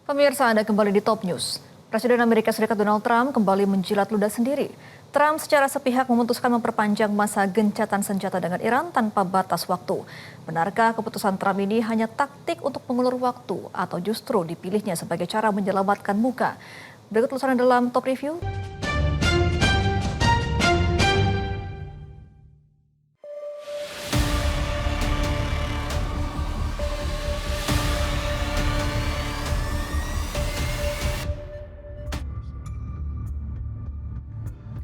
Pemirsa, Anda kembali di Top News. Presiden Amerika Serikat Donald Trump kembali menjilat ludah sendiri. Trump secara sepihak memutuskan memperpanjang masa gencatan senjata dengan Iran tanpa batas waktu. Benarkah keputusan Trump ini hanya taktik untuk mengulur waktu atau justru dipilihnya sebagai cara menyelamatkan muka? Berikut ulasan dalam Top Review.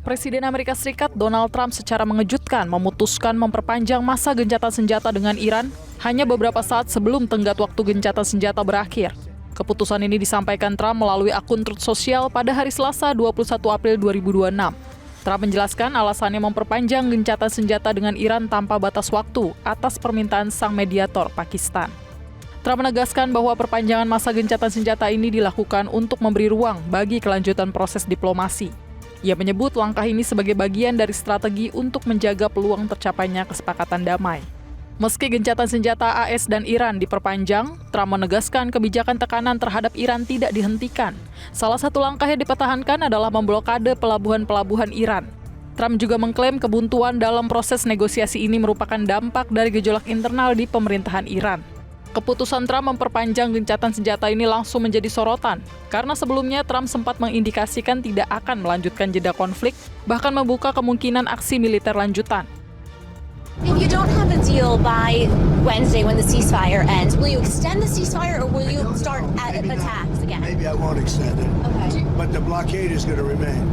Presiden Amerika Serikat Donald Trump secara mengejutkan memutuskan memperpanjang masa gencatan senjata dengan Iran hanya beberapa saat sebelum tenggat waktu gencatan senjata berakhir. Keputusan ini disampaikan Trump melalui akun Truth Social pada hari Selasa 21 April 2026. Trump menjelaskan alasannya memperpanjang gencatan senjata dengan Iran tanpa batas waktu atas permintaan sang mediator Pakistan. Trump menegaskan bahwa perpanjangan masa gencatan senjata ini dilakukan untuk memberi ruang bagi kelanjutan proses diplomasi. Ia menyebut langkah ini sebagai bagian dari strategi untuk menjaga peluang tercapainya kesepakatan damai. Meski gencatan senjata AS dan Iran diperpanjang, Trump menegaskan kebijakan tekanan terhadap Iran tidak dihentikan. Salah satu langkah yang dipertahankan adalah memblokade pelabuhan-pelabuhan Iran. Trump juga mengklaim kebuntuan dalam proses negosiasi ini merupakan dampak dari gejolak internal di pemerintahan Iran. Keputusan Trump memperpanjang gencatan senjata ini langsung menjadi sorotan, karena sebelumnya Trump sempat mengindikasikan tidak akan melanjutkan jeda konflik, bahkan membuka kemungkinan aksi militer lanjutan. If you don't have a deal by Wednesday when the ceasefire ends, will you extend the ceasefire or will you start attacks again? Maybe I won't extend it. Okay. But the blockade is going to remain.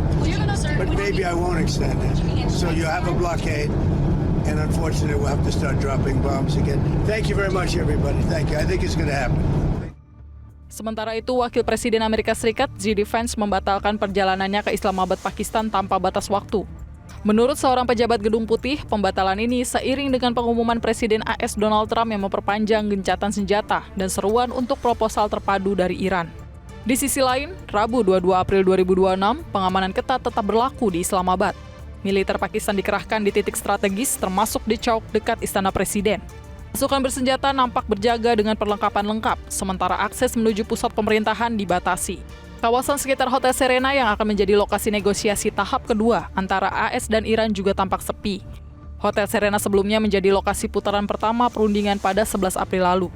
But maybe I won't extend it. So you have a blockade. And unfortunately, we'll have to start dropping bombs again. Thank you very much, everybody. Thank you. I think it's going to happen. Sementara itu, Wakil Presiden Amerika Serikat JD Vance membatalkan perjalanannya ke Islamabad, Pakistan tanpa batas waktu. Menurut seorang pejabat Gedung Putih, pembatalan ini seiring dengan pengumuman Presiden AS Donald Trump yang memperpanjang gencatan senjata dan seruan untuk proposal terpadu dari Iran. Di sisi lain, Rabu 22 April 2026, pengamanan ketat tetap berlaku di Islamabad. Militer Pakistan dikerahkan di titik strategis termasuk di Chowk dekat Istana Presiden. Pasukan bersenjata nampak berjaga dengan perlengkapan lengkap, sementara akses menuju pusat pemerintahan dibatasi. Kawasan sekitar Hotel Serena yang akan menjadi lokasi negosiasi tahap kedua antara AS dan Iran juga tampak sepi. Hotel Serena sebelumnya menjadi lokasi putaran pertama perundingan pada 11 April lalu.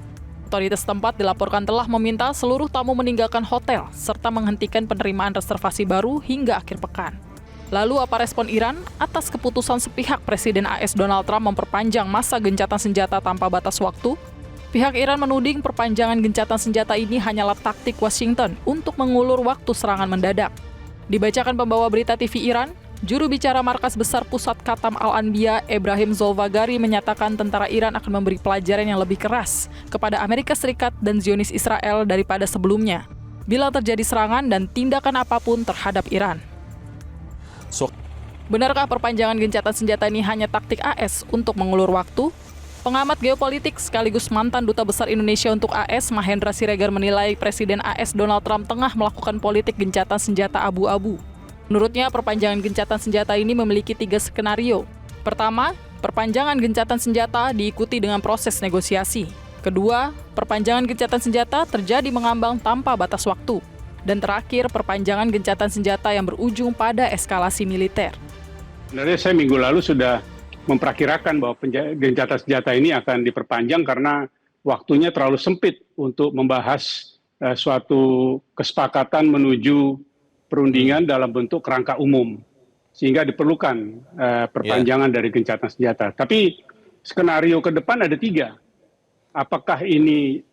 Otoritas tempat dilaporkan telah meminta seluruh tamu meninggalkan hotel serta menghentikan penerimaan reservasi baru hingga akhir pekan. Lalu apa respon Iran atas keputusan sepihak Presiden AS Donald Trump memperpanjang masa gencatan senjata tanpa batas waktu? Pihak Iran menuding perpanjangan gencatan senjata ini hanyalah taktik Washington untuk mengulur waktu serangan mendadak. Dibacakan pembawa berita TV Iran, juru bicara Markas Besar Pusat Khatam Al-Anbiya Ebrahim Zolfagari menyatakan tentara Iran akan memberi pelajaran yang lebih keras kepada Amerika Serikat dan Zionis Israel daripada sebelumnya, bila terjadi serangan dan tindakan apapun terhadap Iran. Benarkah perpanjangan gencatan senjata ini hanya taktik AS untuk mengulur waktu? Pengamat geopolitik sekaligus mantan Duta Besar Indonesia untuk AS, Mahendra Siregar menilai Presiden AS Donald Trump tengah melakukan politik gencatan senjata abu-abu. Menurutnya, perpanjangan gencatan senjata ini memiliki 3 skenario. Pertama, perpanjangan gencatan senjata diikuti dengan proses negosiasi. Kedua, perpanjangan gencatan senjata terjadi mengambang tanpa batas waktu. Dan terakhir, perpanjangan gencatan senjata yang berujung pada eskalasi militer. Sebenarnya saya minggu lalu sudah memperkirakan bahwa gencatan senjata ini akan diperpanjang karena waktunya terlalu sempit untuk membahas suatu kesepakatan menuju perundingan dalam bentuk kerangka umum. Sehingga diperlukan perpanjangan dari gencatan senjata. Tapi skenario ke depan ada 3. Apakah ini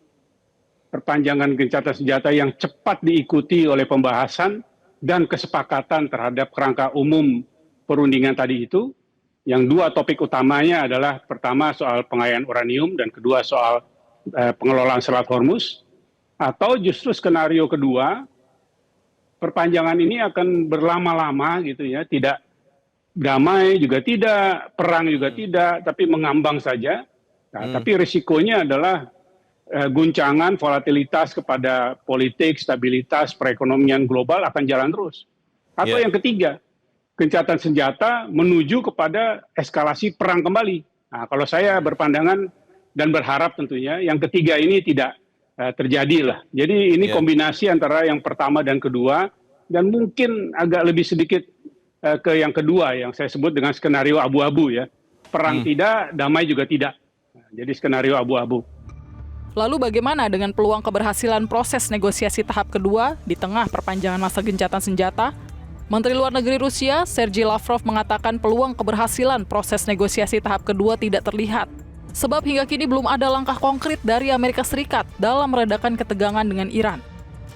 perpanjangan gencatan senjata yang cepat diikuti oleh pembahasan dan kesepakatan terhadap kerangka umum perundingan tadi itu. Yang 2 topik utamanya adalah pertama soal pengayaan uranium dan kedua soal pengelolaan Selat Hormuz. Atau justru skenario kedua, perpanjangan ini akan berlama-lama gitu ya, tidak damai juga tidak, perang juga tidak, tapi mengambang saja. Nah, tapi risikonya adalah guncangan volatilitas kepada politik, stabilitas, perekonomian global akan jalan terus. Atau yang ketiga, gencatan senjata menuju kepada eskalasi perang kembali. Nah, kalau saya berpandangan dan berharap tentunya yang ketiga ini tidak terjadi lah. Jadi ini kombinasi antara yang pertama dan kedua, dan mungkin agak lebih sedikit ke yang kedua yang saya sebut dengan skenario abu-abu ya. Perang tidak, damai juga tidak. Jadi skenario abu-abu. Lalu bagaimana dengan peluang keberhasilan proses negosiasi tahap kedua di tengah perpanjangan masa gencatan senjata? Menteri Luar Negeri Rusia, Sergei Lavrov, mengatakan peluang keberhasilan proses negosiasi tahap kedua tidak terlihat. Sebab hingga kini belum ada langkah konkret dari Amerika Serikat dalam meredakan ketegangan dengan Iran.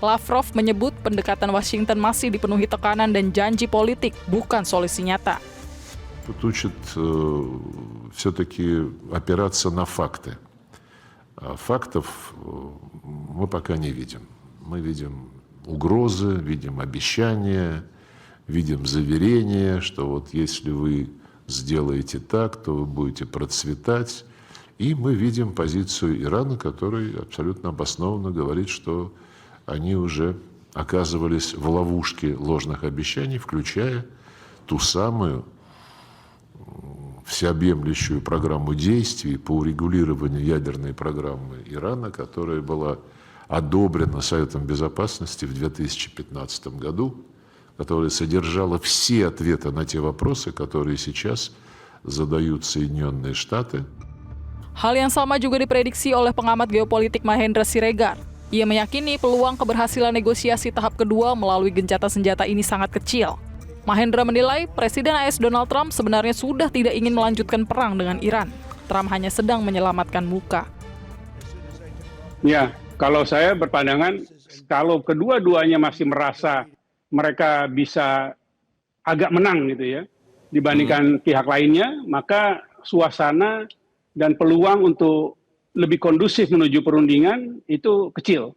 Lavrov menyebut pendekatan Washington masih dipenuhi tekanan dan janji politik, bukan solusi nyata. Тут учат все-таки опираться на факты. Фактов мы пока не видим. Мы видим угрозы, видим обещания, видим заверения, что вот если вы сделаете так, то вы будете процветать. И мы видим позицию Ирана, который абсолютно обоснованно говорит, что они уже оказывались в ловушке ложных обещаний, включая ту самую всеобъемлющую программу действий по урегулированию ядерной программы Ирана, которая была одобрена Советом Безопасности в 2015 году, которая содержала все ответы на те вопросы, которые сейчас задают Соединенные Штаты. Hal yang sama juga diprediksi oleh pengamat geopolitik Mahendra Siregar. Ia meyakini peluang keberhasilan negosiasi tahap kedua melalui gencatan senjata ini sangat kecil. Mahendra menilai Presiden AS Donald Trump sebenarnya sudah tidak ingin melanjutkan perang dengan Iran. Trump hanya sedang menyelamatkan muka. Ya, kalau saya berpandangan, kalau kedua-duanya masih merasa mereka bisa agak menang gitu ya, dibandingkan pihak lainnya, maka suasana dan peluang untuk lebih kondusif menuju perundingan itu kecil.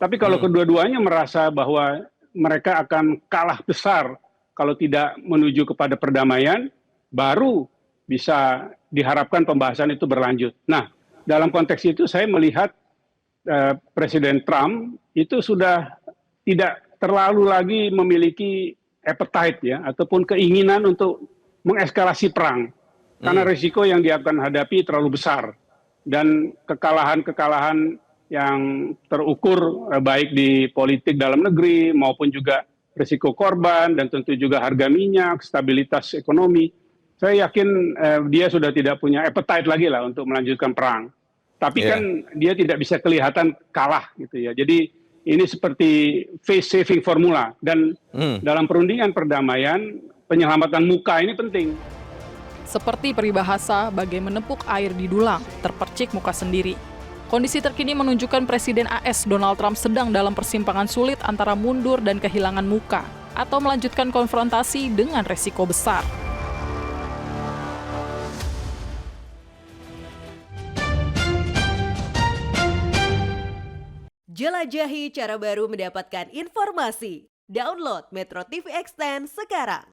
Tapi kalau kedua-duanya merasa bahwa mereka akan kalah besar kalau tidak menuju kepada perdamaian, baru bisa diharapkan pembahasan itu berlanjut. Nah, dalam konteks itu saya melihat Presiden Trump itu sudah tidak terlalu lagi memiliki appetite ya, ataupun keinginan untuk mengeskalasi perang. Karena risiko yang dia akan hadapi terlalu besar. Dan kekalahan-kekalahan yang terukur baik di politik dalam negeri maupun juga risiko korban dan tentu juga harga minyak, stabilitas ekonomi. Saya yakin dia sudah tidak punya appetite lagi lah untuk melanjutkan perang. Tapi kan dia tidak bisa kelihatan kalah gitu ya. Jadi ini seperti face saving formula dan dalam perundingan perdamaian penyelamatan muka ini penting. Seperti peribahasa, bagai menepuk air di dulang, terpercik muka sendiri. Kondisi terkini menunjukkan Presiden AS Donald Trump sedang dalam persimpangan sulit antara mundur dan kehilangan muka, atau melanjutkan konfrontasi dengan resiko besar. Jelajahi cara baru mendapatkan informasi. Download Metro TV Extend sekarang.